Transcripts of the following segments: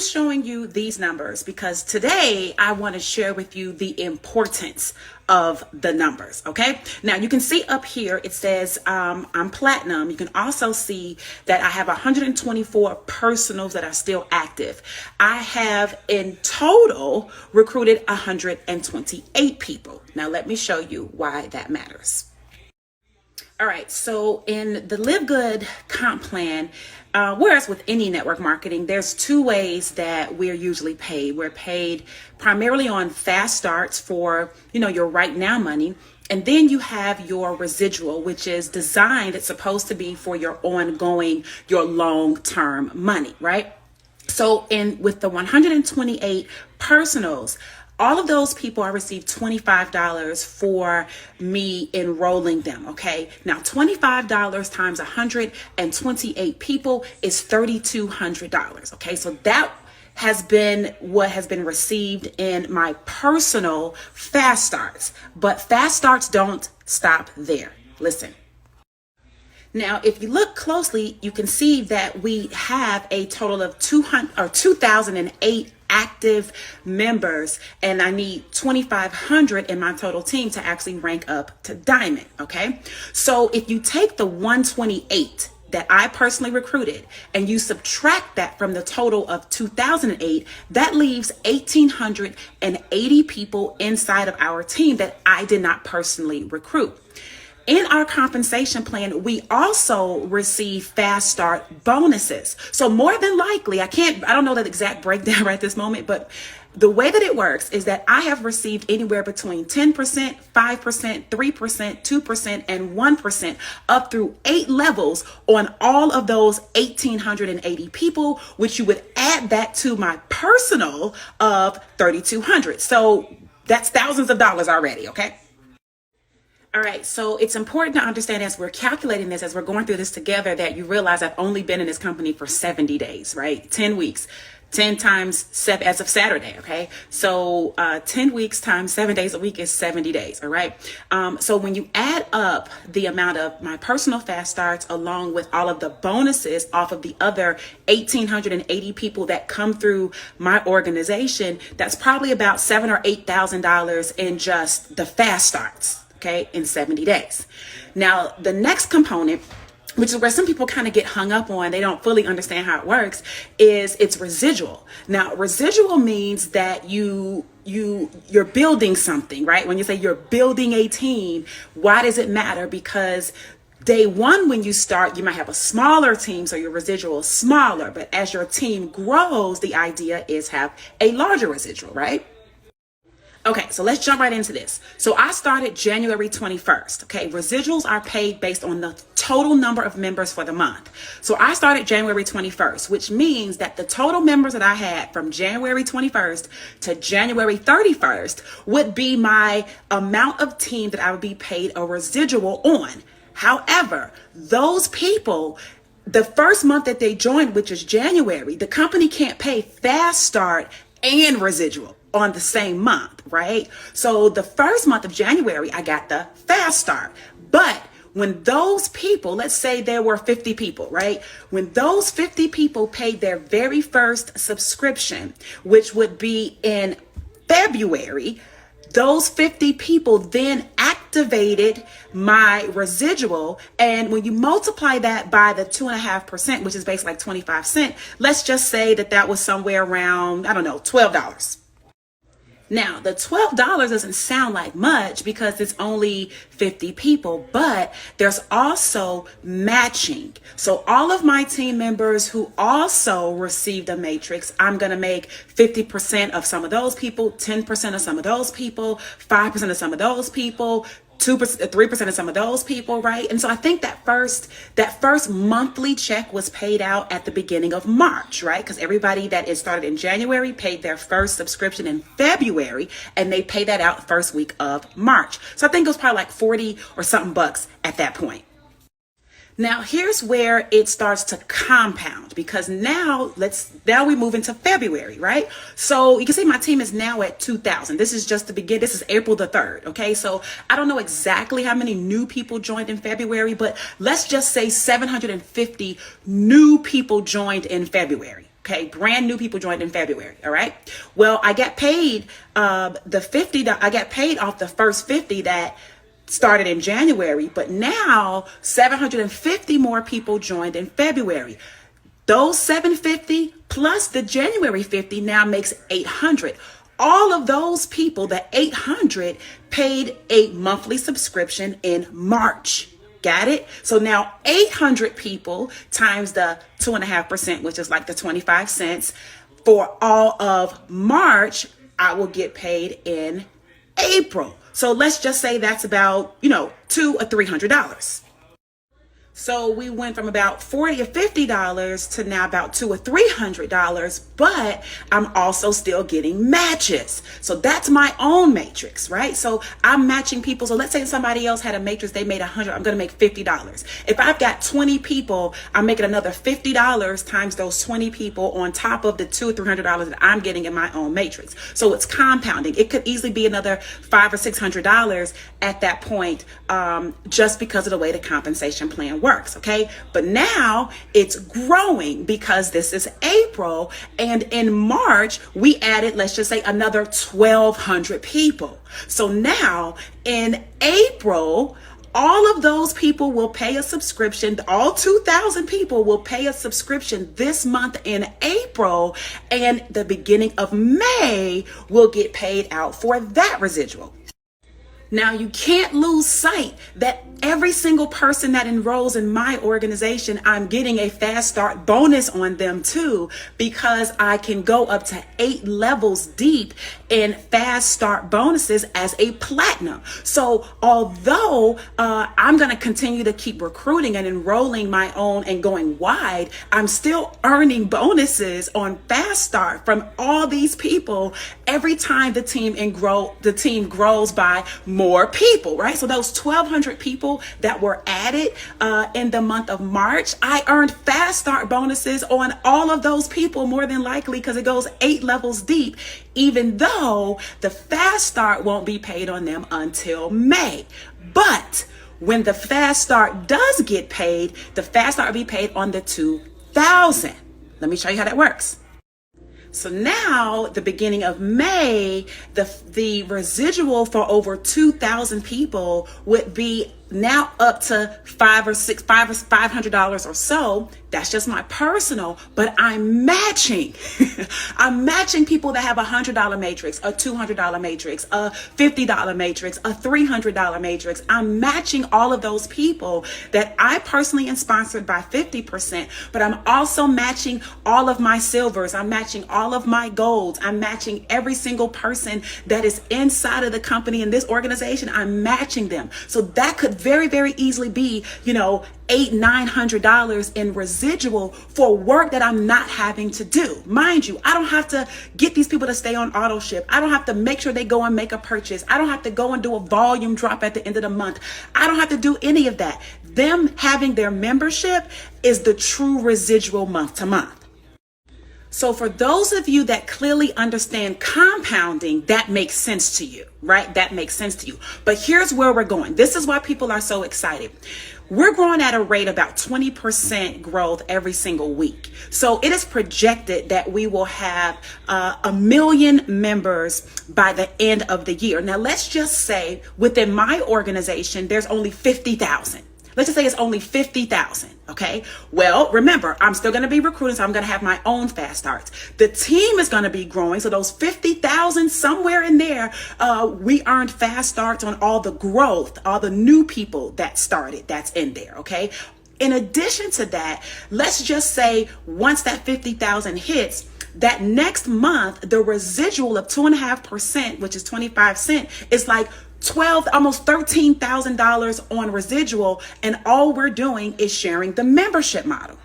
showing you these numbers because today I want to share with you the importance of the numbers. Okay, now you can see up here it says I'm platinum. You can also see that I have 124 personals that are still active. I have in total recruited 128 people. Now let me show you why that matters. All right, so in the LiveGood comp plan, whereas with any network marketing, there's two ways that we're usually paid. We're paid primarily on fast starts for, your right now money. And then you have your residual, which is designed, it's supposed to be for your ongoing, your long-term money, right? So with the 128 personals, all of those people, I received $25 for me enrolling them, okay? Now, $25 times 128 people is $3,200, okay? So that has been what has been received in my personal fast starts. But fast starts don't stop there. Listen. Now, if you look closely, you can see that we have a total of 2,008 active members, and I need 2,500 in my total team to actually rank up to diamond. Okay, so if you take the 128 that I personally recruited and you subtract that from the total of 2008, that leaves 1,880 people inside of our team that I did not personally recruit. In our compensation plan, we also receive fast start bonuses. So more than likely, I don't know the exact breakdown right this moment, but the way that it works is that I have received anywhere between 10%, 5%, 3%, 2%, and 1% up through 8 levels on all of those 1,880 people, which you would add that to my personal of 3,200. So that's thousands of dollars already, okay? All right, so it's important to understand as we're calculating this, as we're going through this together, that you realize I've only been in this company for 70 days, right? 10 weeks, 10 times 7 as of Saturday, okay? So 10 weeks times 7 days a week is 70 days, all right? So when you add up the amount of my personal fast starts along with all of the bonuses off of the other 1,880 people that come through my organization, that's probably about $7,000 or $8,000 in just the fast starts. Okay, in 70 days. Now, the next component, which is where some people kind of get hung up on, they don't fully understand how it works, is it's residual. Now, residual means that you're building something, right? When you say you're building a team, why does it matter? Because day one, when you start, you might have a smaller team, so your residual is smaller. But as your team grows, the idea is have a larger residual, right? Okay, so let's jump right into this. So I started January 21st. Okay, residuals are paid based on the total number of members for the month. So I started January 21st, which means that the total members that I had from January 21st to January 31st would be my amount of team that I would be paid a residual on. However, those people, the first month that they joined, which is January, the company can't pay fast start and residual on the same month, right? So the first month of January, I got the fast start. But when those people, let's say there were 50 people, right? When those 50 people paid their very first subscription, which would be in February, those 50 people then activated my residual. And when you multiply that by the 2.5%, which is basically like 25 cents, let's just say that that was somewhere around, I don't know, $12. Now, the $12 doesn't sound like much because it's only 50 people, but there's also matching. So all of my team members who also received a matrix, I'm going to make 50% of some of those people, 10% of some of those people, 5% of some of those people, 2%, 3% of some of those people, right? And so I think that first monthly check was paid out at the beginning of March, right? Because everybody that is started in January paid their first subscription in February, and they pay that out first week of March. So I think it was probably like 40 or something bucks at that point. Now, here's where it starts to compound, because now we move into February, right? So you can see my team is now at 2,000. This is just the beginning. This is April the 3rd. Okay. So I don't know exactly how many new people joined in February, but let's just say 750 new people joined in February. Okay, brand new people joined in February. All right. Well, I got paid the 50. I got paid off the first 50 that started in January, but now 750 more people joined in February. Those 750 plus the January 50 now makes 800. All of those people, the 800, paid a monthly subscription in March. Got it? So now 800 people times the 2.5%, which is like the 25 cents for all of March, I will get paid in April. So let's just say that's about, $200 or $300. So we went from about $40 or $50 to now about $200 or $300, but I'm also still getting matches. So that's my own matrix, right? So I'm matching people. So let's say somebody else had a matrix, they made $100, I'm going to make $50. If I've got 20 people, I'm making another $50 times those 20 people on top of the $200 or $300 that I'm getting in my own matrix. So it's compounding. It could easily be another $500 or $600 at that point, just because of the way the compensation plan works. Okay, but now it's growing because this is April, and in March we added, let's just say, another 1,200 people. So now in April, all of those people will pay a subscription. All 2,000 people will pay a subscription this month in April, and the beginning of May will get paid out for that residual. Now, you can't lose sight that every single person that enrolls in my organization, I'm getting a fast start bonus on them too, because I can go up to 8 levels deep in fast start bonuses as a platinum. So although I'm going to continue to keep recruiting and enrolling my own and going wide, I'm still earning bonuses on fast start from all these people every time the team grows by more people, right? So those 1,200 people that were added in the month of March, I earned fast start bonuses on all of those people, more than likely, because it goes 8 levels deep, even though the fast start won't be paid on them until May. But when the fast start does get paid, the fast start will be paid on the 2,000. Let me show you how that works. So now, the beginning of May, the residual for over 2,000 people would be now up to $500 or so. That's just my personal, but I'm matching. I'm matching people that have a $100 matrix, a $200 matrix, a $50 matrix, a $300 matrix. I'm matching all of those people that I personally am sponsored by 50%, but I'm also matching all of my silvers. I'm matching all of my golds. I'm matching every single person that is inside of the company in this organization. I'm matching them. So that could very, very easily be, $800-900 in residual for work that I'm not having to do. Mind you, I don't have to get these people to stay on auto ship. I don't have to make sure they go and make a purchase. I don't have to go and do a volume drop at the end of the month. I don't have to do any of that. Them having their membership is the true residual month to month. So for those of you that clearly understand compounding, that makes sense to you, right? That makes sense to you. But here's where we're going. This is why people are so excited. We're growing at a rate about 20% growth every single week. So it is projected that we will have 1 million members by the end of the year. Now, let's just say within my organization, there's only 50,000. Let's just say it's only 50,000. Okay. Well, remember, I'm still going to be recruiting, so I'm going to have my own fast starts. The team is going to be growing. So those 50,000, somewhere in there, we earned fast starts on all the growth, all the new people that started, that's in there. Okay. In addition to that, let's just say once that 50,000 hits, that next month, the residual of 2.5%, which is 25 cents, is like almost $13,000 on residual, and all we're doing is sharing the membership model.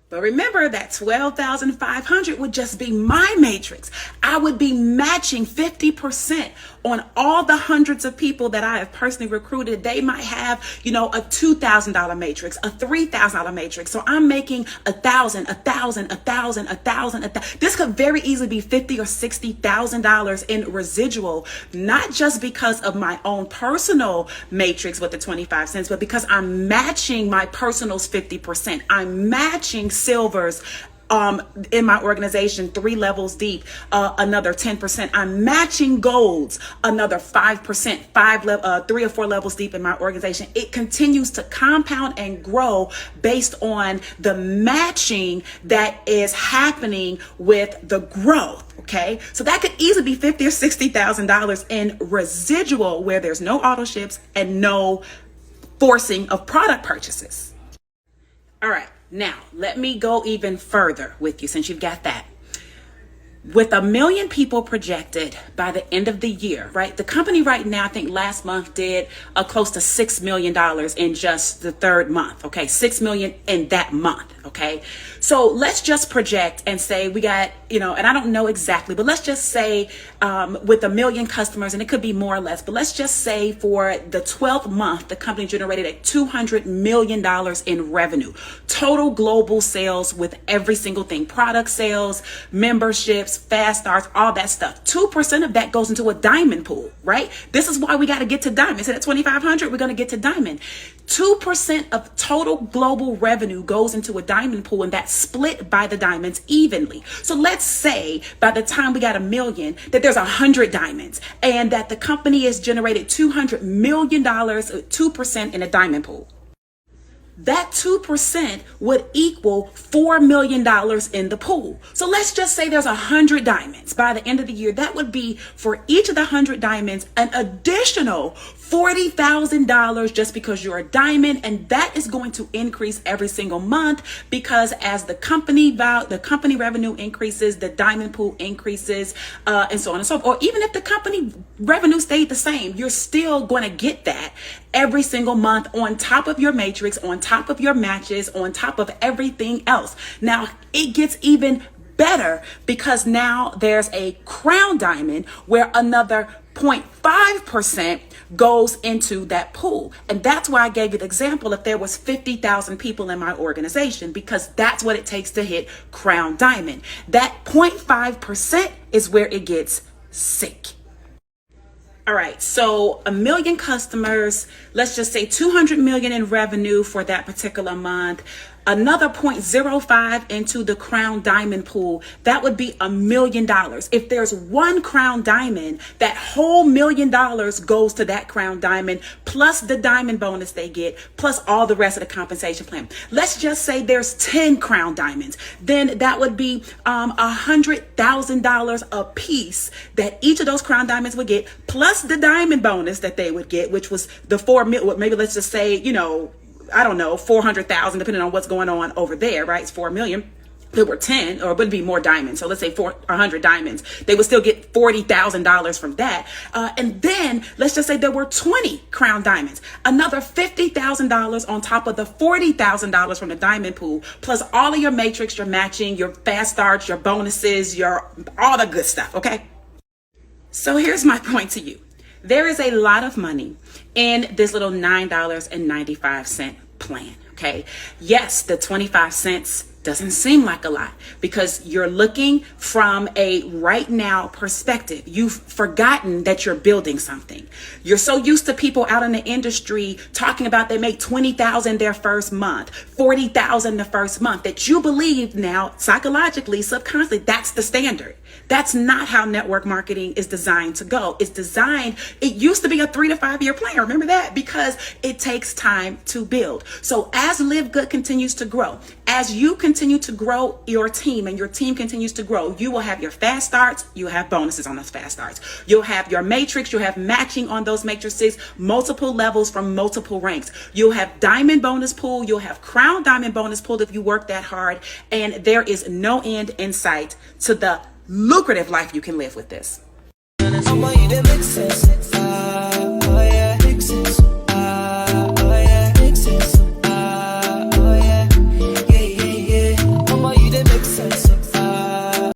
But remember that 12,500 would just be my matrix. I would be matching 50% on all the hundreds of people that I have personally recruited. They might have, a $2,000 matrix, a $3,000 matrix. So I'm making 1,000, 1,000, 1,000, 1,000. This could very easily be $50,000 or $60,000 in residual, not just because of my own personal matrix with the 25 cents, but because I'm matching my personal's 50%. I'm matching silver's in my organization, 3 levels deep, another 10%. I'm matching golds, another 5%, 3 or 4 levels deep in my organization. It continues to compound and grow based on the matching that is happening with the growth. Okay, so that could easily be $50,000 or $60,000 in residual where there's no auto ships and no forcing of product purchases. All right, now let me go even further with you since you've got that. With 1 million people projected by the end of the year, right? The company right now, I think last month did close to $6 million in just the 3rd month. Okay, $6 million in that month. Okay, so let's just project and say we got, and I don't know exactly, but let's just say with 1 million customers, and it could be more or less, but let's just say for the 12th month, the company generated $200 million in revenue, total global sales with every single thing, product sales, memberships, fast starts, all that stuff. 2% of that goes into a diamond pool, right? This is why we got to get to diamond. So at 2,500, we're going to get to diamond. 2% of total global revenue goes into a diamond pool, and that's split by the diamonds evenly. So let's say by the time we got 1 million, that there's 100 diamonds, and that the company has generated $200 million, 2% in a diamond pool. That 2% would equal $4 million in the pool. So let's just say there's 100 diamonds by the end of the year. That would be for each of the 100 diamonds, an additional $40,000 just because you're a diamond. And that is going to increase every single month because as the company revenue increases, the diamond pool increases, and so on and so forth. Or even if the company revenue stayed the same, you're still going to get that every single month on top of your matrix, on top of your matches, on top of everything else. Now it gets even better because now there's a crown diamond where another 0.5% goes into that pool. And that's why I gave you the example if there was 50,000 people in my organization, because that's what it takes to hit crown diamond. That 0.5% is where it gets sick. All right, so 1 million customers, let's just say 200 million in revenue for that particular month. Another 0.05 into the crown diamond pool, that would be $1 million. If there's one crown diamond, that whole $1 million goes to that crown diamond, plus the diamond bonus they get, plus all the rest of the compensation plan. Let's just say there's 10 crown diamonds. Then that would be $100,000 a piece that each of those crown diamonds would get, plus the diamond bonus that they would get, which was the 4 million, maybe let's just say, I don't know, 400,000, depending on what's going on over there, right? It's 4 million. There were 10, or it would be more diamonds. So let's say 100 diamonds. They would still get $40,000 from that. And then let's just say there were 20 crown diamonds, another $50,000 on top of the $40,000 from the diamond pool, plus all of your matrix, your matching, your fast starts, your bonuses, all the good stuff. Okay. So here's my point to you. There is a lot of money in this little $9.95 plan. Okay. Yes, the 25 cents doesn't seem like a lot because you're looking from a right now perspective. You've forgotten that you're building something. You're so used to people out in the industry talking about they make 20,000 their first month, 40,000 the first month, that you believe now psychologically, subconsciously, that's the standard. That's not how network marketing is designed to go. It used to be a 3 to 5 year plan. Remember that? Because it takes time to build. So as LiveGood continues to grow, as you continue to grow your team and your team continues to grow, you will have your fast starts. You have bonuses on those fast starts. You'll have your matrix. You'll have matching on those matrices, multiple levels from multiple ranks. You'll have diamond bonus pool. You'll have crown diamond bonus pool if you work that hard. And there is no end in sight to the lucrative life you can live with this. I want you to make sense.